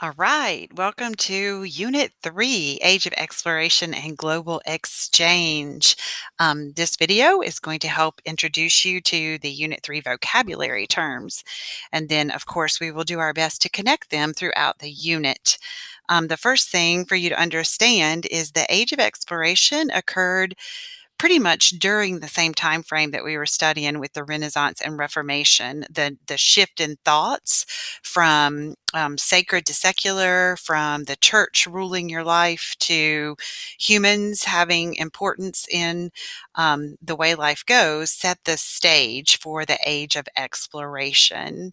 All right, welcome to Unit 3, Age of Exploration and Global Exchange. This video is going to help introduce you to the Unit 3 vocabulary terms. And then, of course, we will do our best to connect them throughout the unit. The first thing for you to understand is the Age of Exploration occurred pretty much during the same time frame that we were studying with the Renaissance and Reformation, the shift in thoughts from sacred to secular, from the church ruling your life to humans having importance in the way life goes, set the stage for the age of exploration.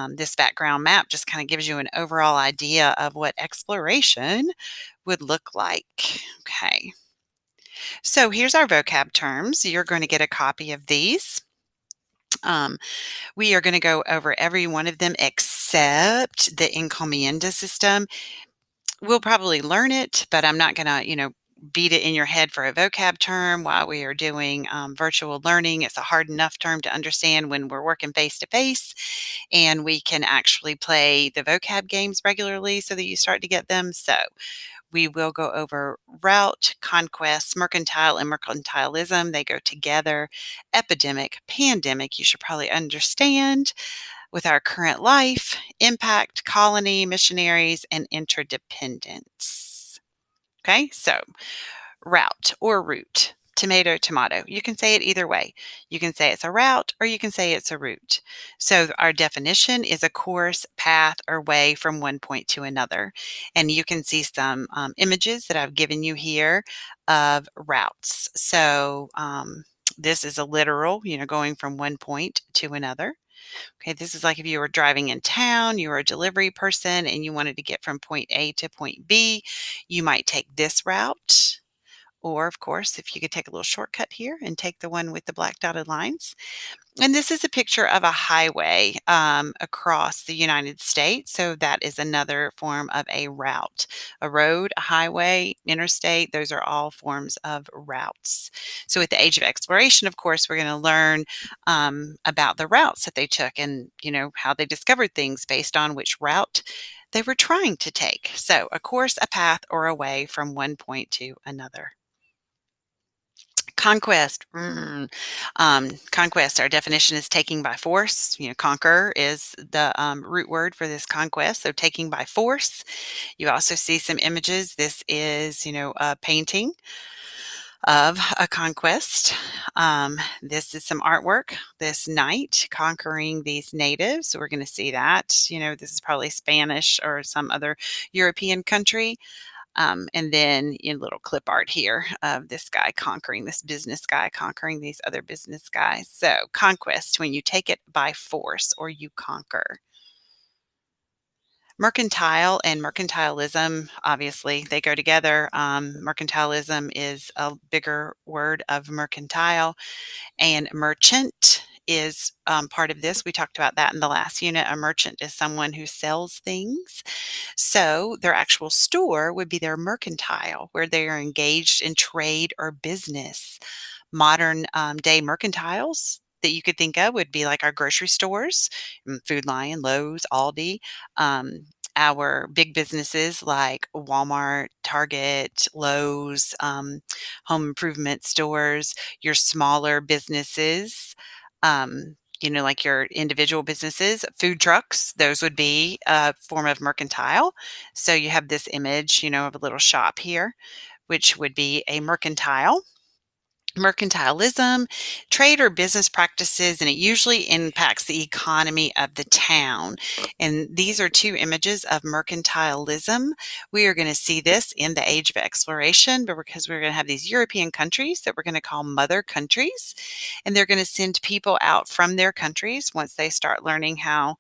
This background map just kind of gives you an overall idea of what exploration would look like. Okay. So here's our vocab terms. You're going to get a copy of these. Um, we are going to go over every one of them except the encomienda system. We'll probably learn it, but I'm not going to, beat it in your head for a vocab term while we are doing virtual learning. It's a hard enough term to understand when we're working face to face, and we can actually play the vocab games regularly so that you start to get them. So we will go over route, conquest, mercantile, and mercantilism. They go together. Epidemic, pandemic, you should probably understand with our current life, impact, colony, missionaries, and interdependence. Okay, so route or route. Tomato, tomato. You can say it either way. You can say it's a route or you can say it's a route. So our definition is a course, path, or way from one point to another. And you can see some images that I've given you here of routes. So this is a literal, going from one point to another. Okay, this is like if you were driving in town, you were a delivery person, and you wanted to get from point A to point B, you might take this route. Or, of course, if you could take a little shortcut here and take the one with the black dotted lines. And this is a picture of a highway across the United States. So that is another form of a route. A road, a highway, interstate, those are all forms of routes. So at the age of exploration, of course, we're going to learn about the routes that they took and, how they discovered things based on which route they were trying to take. So a course, a path, or a way from one point to another. Conquest. Conquest, our definition is taking by force. Conquer is the root word for this conquest. So taking by force. You also see some images. This is, a painting of a conquest. This is some artwork. This knight conquering these natives. So we're going to see that. This is probably Spanish or some other European country. And then in little clip art here of this guy conquering, this business guy conquering these other business guys. So conquest, when you take it by force or you conquer. Mercantile and mercantilism, obviously, they go together. Mercantilism is a bigger word of mercantile, and merchant is part of this. We talked about that in the last unit. A merchant is someone who sells things. So their actual store would be their mercantile, where they are engaged in trade or business. Modern day mercantiles that you could think of would be like our grocery stores, Food Lion, Lowe's, Aldi. Our big businesses like Walmart, Target, Lowe's, home improvement stores, your smaller businesses, like your individual businesses, food trucks, those would be a form of mercantile. So you have this image, of a little shop here, which would be a mercantile. Mercantilism, trade or business practices, and it usually impacts the economy of the town. And these are two images of mercantilism. We are going to see this in the age of exploration, but because we're going to have these European countries that we're going to call mother countries, and they're going to send people out from their countries once they start learning how,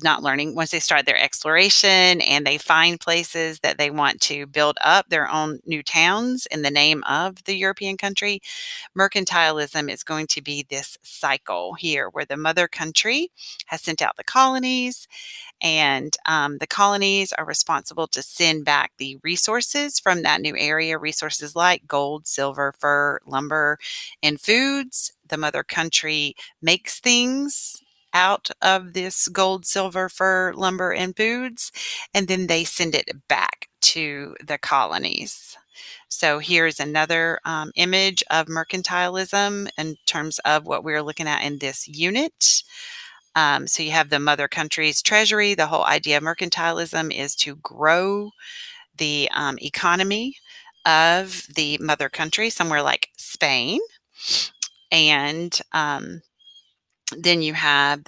not learning, once they start their exploration and they find places that they want to build up their own new towns in the name of the European country. Mercantilism is going to be this cycle here where the mother country has sent out the colonies, and the colonies are responsible to send back the resources from that new area, resources like gold, silver, fur, lumber, and foods. The mother country makes things out of this gold, silver, fur, lumber, and foods, and then they send it back to the colonies. So here's another image of mercantilism in terms of what we're looking at in this unit. So you have the mother country's treasury. The whole idea of mercantilism is to grow the economy of the mother country, somewhere like Spain. And then you have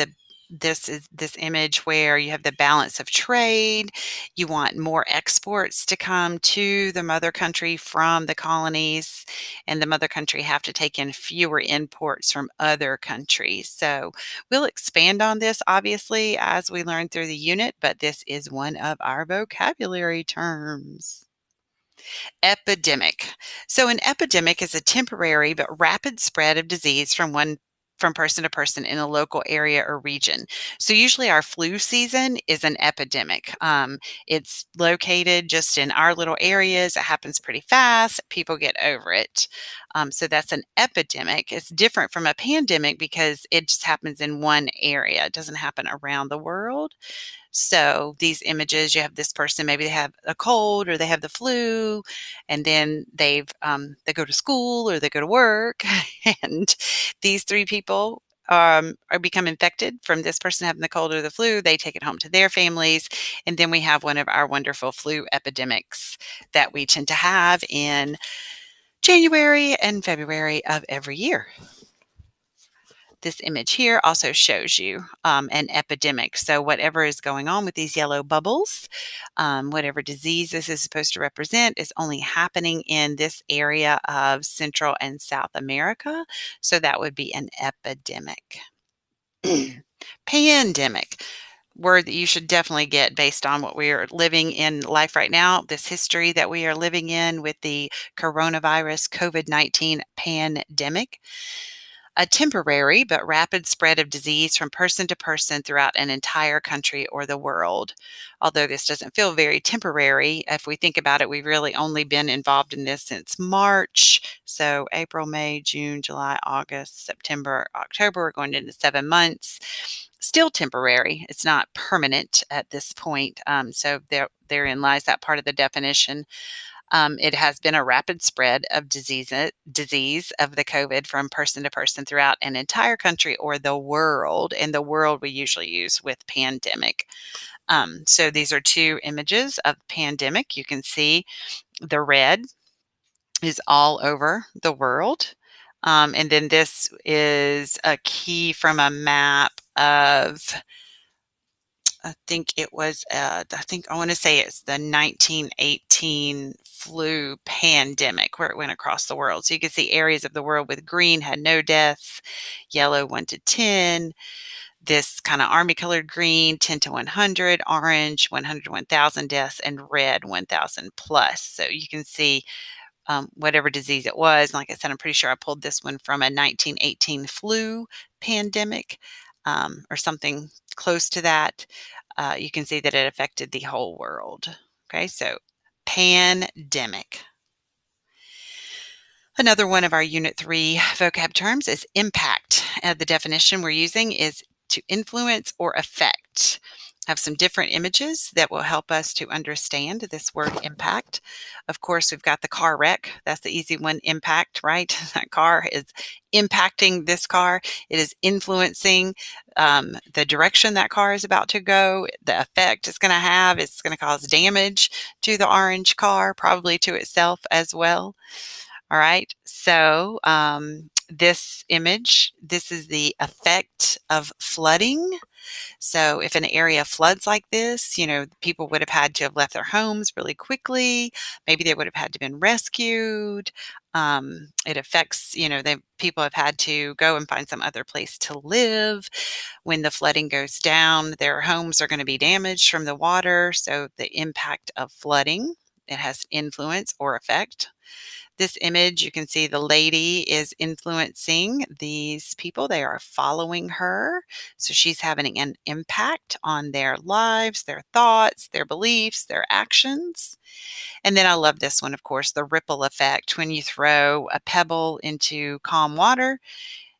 this image where you have the balance of trade. You want more exports to come to the mother country from the colonies, and the mother country have to take in fewer imports from other countries. So we'll expand on this obviously as we learn through the unit, but this is one of our vocabulary terms. Epidemic. So an epidemic is a temporary but rapid spread of disease from person to person in a local area or region. So usually our flu season is an epidemic. It's located just in our little areas. It happens pretty fast. People get over it. So that's an epidemic. It's different from a pandemic because it just happens in one area. It doesn't happen around the world. So these images, you have this person, maybe they have a cold or they have the flu, and then they go to school or they go to work, and these three people are become infected from this person having the cold or the flu. They take it home to their families, and then we have one of our wonderful flu epidemics that we tend to have in January and February of every year. This image here also shows you an epidemic. So whatever is going on with these yellow bubbles, whatever disease this is supposed to represent is only happening in this area of Central and South America. So that would be an epidemic. Pandemic, word that you should definitely get based on what we are living in life right now, this history that we are living in with the coronavirus COVID-19 pandemic. A temporary but rapid spread of disease from person to person throughout an entire country or the world. Although this doesn't feel very temporary, if we think about it, we've really only been involved in this since March. So April, May, June, July, August, September, October, we're going into 7 months. Still temporary. It's not permanent at this point. So therein lies that part of the definition. It has been a rapid spread of disease of the COVID from person to person throughout an entire country or the world. And the world we usually use with pandemic. So these are two images of pandemic. You can see the red is all over the world. And then this is a key from a map of I think it was, I think I want to say it's the 1918 flu pandemic where it went across the world. So you can see areas of the world with green had no deaths, yellow 1 to 10, this kind of army colored green 10 to 100, orange 100 to 1,000 deaths, and red 1,000 plus. So you can see whatever disease it was. And like I said, I'm pretty sure I pulled this one from a 1918 flu pandemic or something close to that. You can see that it affected the whole world. Okay, so pandemic. Another one of our Unit 3 vocab terms is impact. The definition we're using is to influence or affect. I have some different images that will help us to understand this word impact. Of course, we've got the car wreck. That's the easy one, impact, right? That car is impacting this car. It is influencing the direction that car is about to go, the effect it's going to have. It's going to cause damage to the orange car, probably to itself as well. All right, so this image, this is the effect of flooding. So if an area floods like this, people would have had to have left their homes really quickly. Maybe they would have had to been rescued. It affects, people have had to go and find some other place to live. When the flooding goes down, their homes are going to be damaged from the water. So the impact of flooding, it has influence or effect. This image, you can see the lady is influencing these people. They are following her. So she's having an impact on their lives, their thoughts, their beliefs, their actions. And then I love this one, of course, the ripple effect. When you throw a pebble into calm water,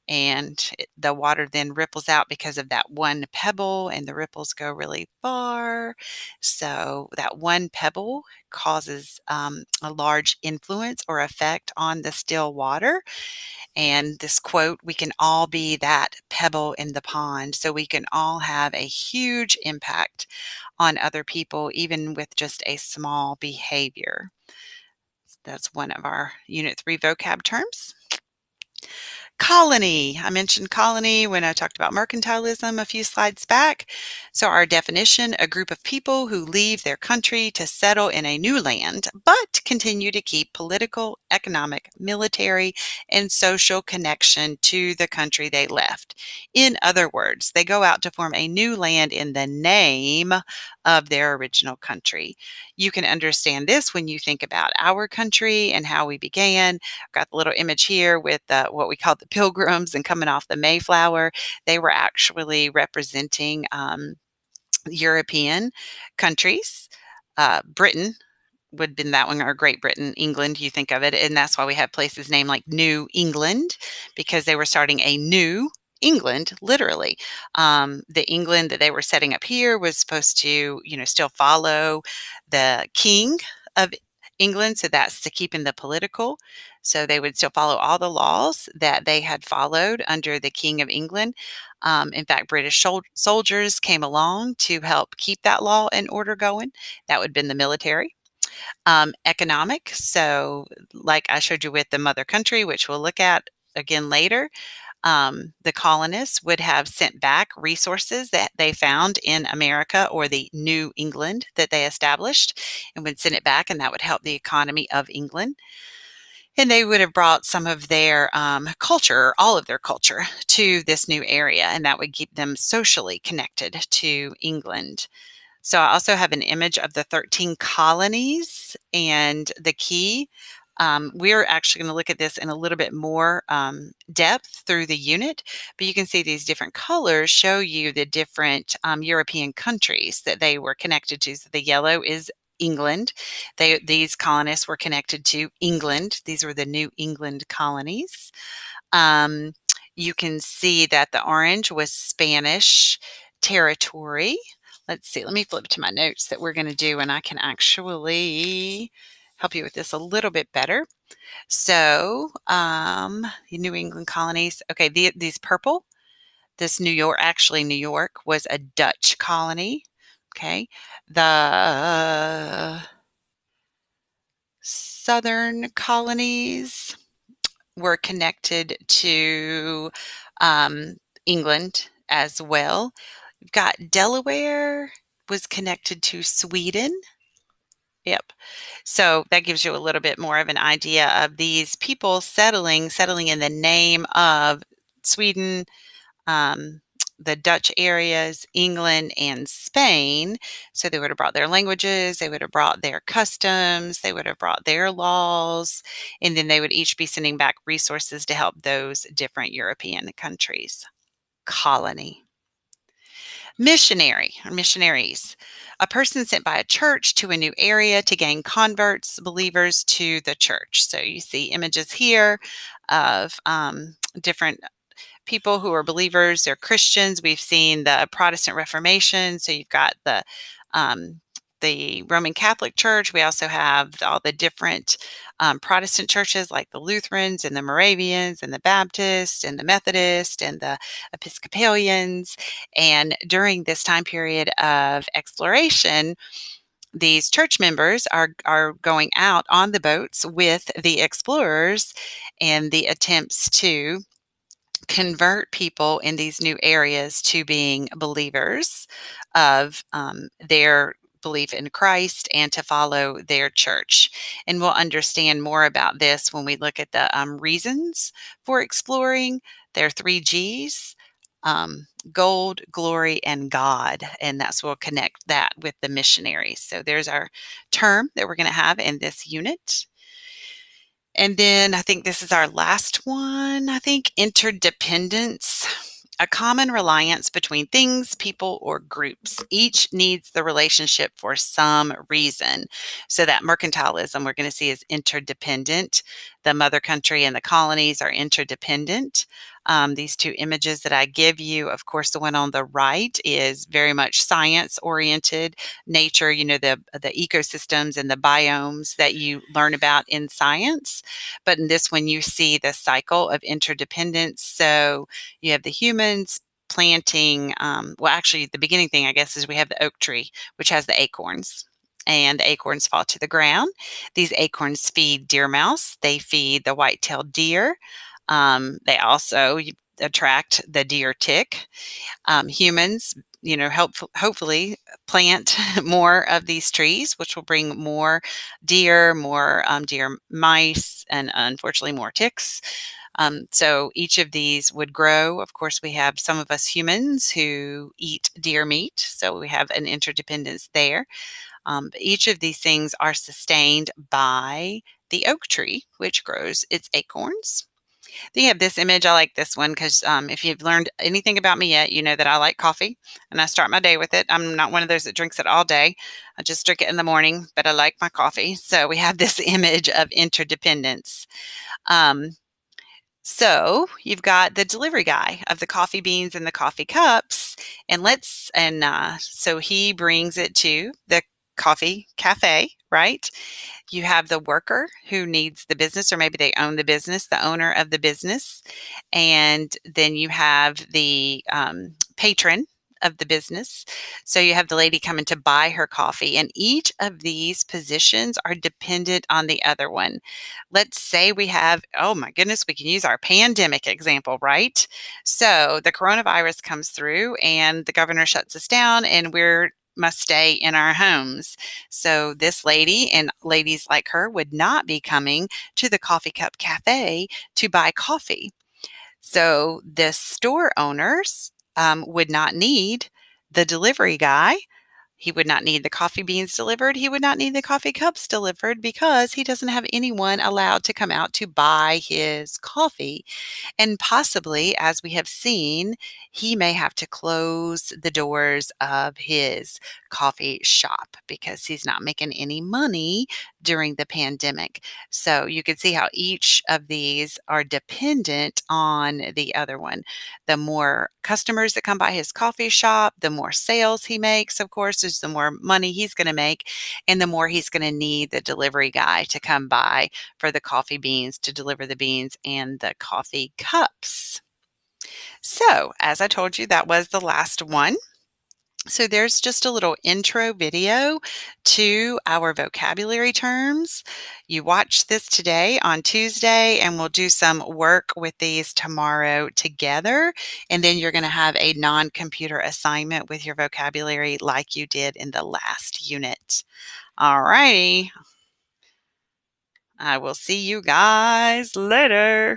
and the water then ripples out because of that one pebble, and the ripples go really far. So that one pebble causes a large influence or effect on the still water. And this quote, we can all be that pebble in the pond. So we can all have a huge impact on other people, even with just a small behavior. That's one of our Unit 3 vocab terms. Colony. I mentioned colony when I talked about mercantilism a few slides back. So our definition, a group of people who leave their country to settle in a new land, but continue to keep political, economic, military, and social connection to the country they left. In other words, they go out to form a new land in the name of their original country. You can understand this when you think about our country and how we began. I've got the little image here with what we call the Pilgrims and coming off the Mayflower. They were actually representing European countries. Britain would have been that one, or Great Britain, England, you think of it. And that's why we have places named like New England, because they were starting a new England, literally. The England that they were setting up here was supposed to, still follow the king of England. So that's to keep in the political. So they would still follow all the laws that they had followed under the King of England. In fact, British soldiers came along to help keep that law and order going. That would have been the military. Economic. So, like I showed you with the mother country, which we'll look at again later, the colonists would have sent back resources that they found in America or the New England that they established, and would send it back, and that would help the economy of England. And they would have brought some of their culture, all of their culture, to this new area, and that would keep them socially connected to England. So I also have an image of the 13 colonies and the key. We're actually going to look at this in a little bit more depth through the unit, but you can see these different colors show you the different European countries that they were connected to. So the yellow is England. These colonists were connected to England. These were the New England colonies. You can see that the orange was Spanish territory. Let's see, let me flip to my notes that we're going to do, and I can actually help you with this a little bit better. So, the New England colonies. Okay, these purple, this New York, actually New York was a Dutch colony. Okay, the southern colonies were connected to England as well. We've got Delaware was connected to Sweden. Yep. So that gives you a little bit more of an idea of these people settling in the name of Sweden, the Dutch areas, England, and Spain. So they would have brought their languages, they would have brought their customs, they would have brought their laws, and then they would each be sending back resources to help those different European countries. Colony. Missionary or missionaries, a person sent by a church to a new area to gain converts, believers to the church. So you see images here of different people who are believers. They're Christians. We've seen the Protestant Reformation. So you've got the Roman Catholic Church. We also have all the different Protestant churches like the Lutherans and the Moravians and the Baptists and the Methodists and the Episcopalians. And during this time period of exploration, these church members are going out on the boats with the explorers, and the attempts to convert people in these new areas to being believers of their belief in Christ and to follow their church. And we'll understand more about this when we look at the reasons for exploring. There are 3 G's. Gold, glory, and God. And that's we'll connect that with the missionaries. So there's our term that we're going to have in this unit. And then I think this is our last one. I think interdependence, a common reliance between things, people, or groups. Each needs the relationship for some reason. So that mercantilism we're going to see is interdependent. The mother country and the colonies are interdependent. These two images that I give you, of course, the one on the right is very much science oriented, nature, the ecosystems and the biomes that you learn about in science. But in this one, you see the cycle of interdependence. So you have the humans planting, well, actually, the beginning thing, I guess, is we have the oak tree, which has the acorns. And the acorns fall to the ground. These acorns feed deer mouse. They feed the white-tailed deer. They also attract the deer tick. Humans, hopefully plant more of these trees, which will bring more deer mice, and unfortunately more ticks. So each of these would grow. Of course, we have some of us humans who eat deer meat, so we have an interdependence there. But each of these things are sustained by the oak tree, which grows its acorns. Then you have this image. I like this one because if you've learned anything about me yet, you know that I like coffee and I start my day with it. I'm not one of those that drinks it all day. I just drink it in the morning, but I like my coffee. So we have this image of interdependence. Um, so you've got the delivery guy of the coffee beans and the coffee cups, so he brings it to the coffee cafe, right? You have the worker who needs the business, or maybe they own the business, the owner of the business. And then you have the patron of the business. So you have the lady coming to buy her coffee, and each of these positions are dependent on the other one. Let's say we have, oh my goodness, we can use our pandemic example, right? So the coronavirus comes through and the governor shuts us down, and we're must stay in our homes. So this lady and ladies like her would not be coming to the Coffee Cup Cafe to buy coffee. So the store owners would not need the delivery guy. He would not need the coffee beans delivered. He would not need the coffee cups delivered because he doesn't have anyone allowed to come out to buy his coffee. And possibly, as we have seen, he may have to close the doors of his coffee shop because he's not making any money during the pandemic. So you can see how each of these are dependent on the other one. The more customers that come by his coffee shop, the more sales he makes, of course, is the more money he's going to make, and the more he's going to need the delivery guy to come by for the coffee beans, to deliver the beans and the coffee cups. So, as I told you, that was the last one. So, there's just a little intro video to our vocabulary terms. You watch this today on Tuesday, and we'll do some work with these tomorrow together. And then you're going to have a non computer assignment with your vocabulary like you did in the last unit. All righty. I will see you guys later.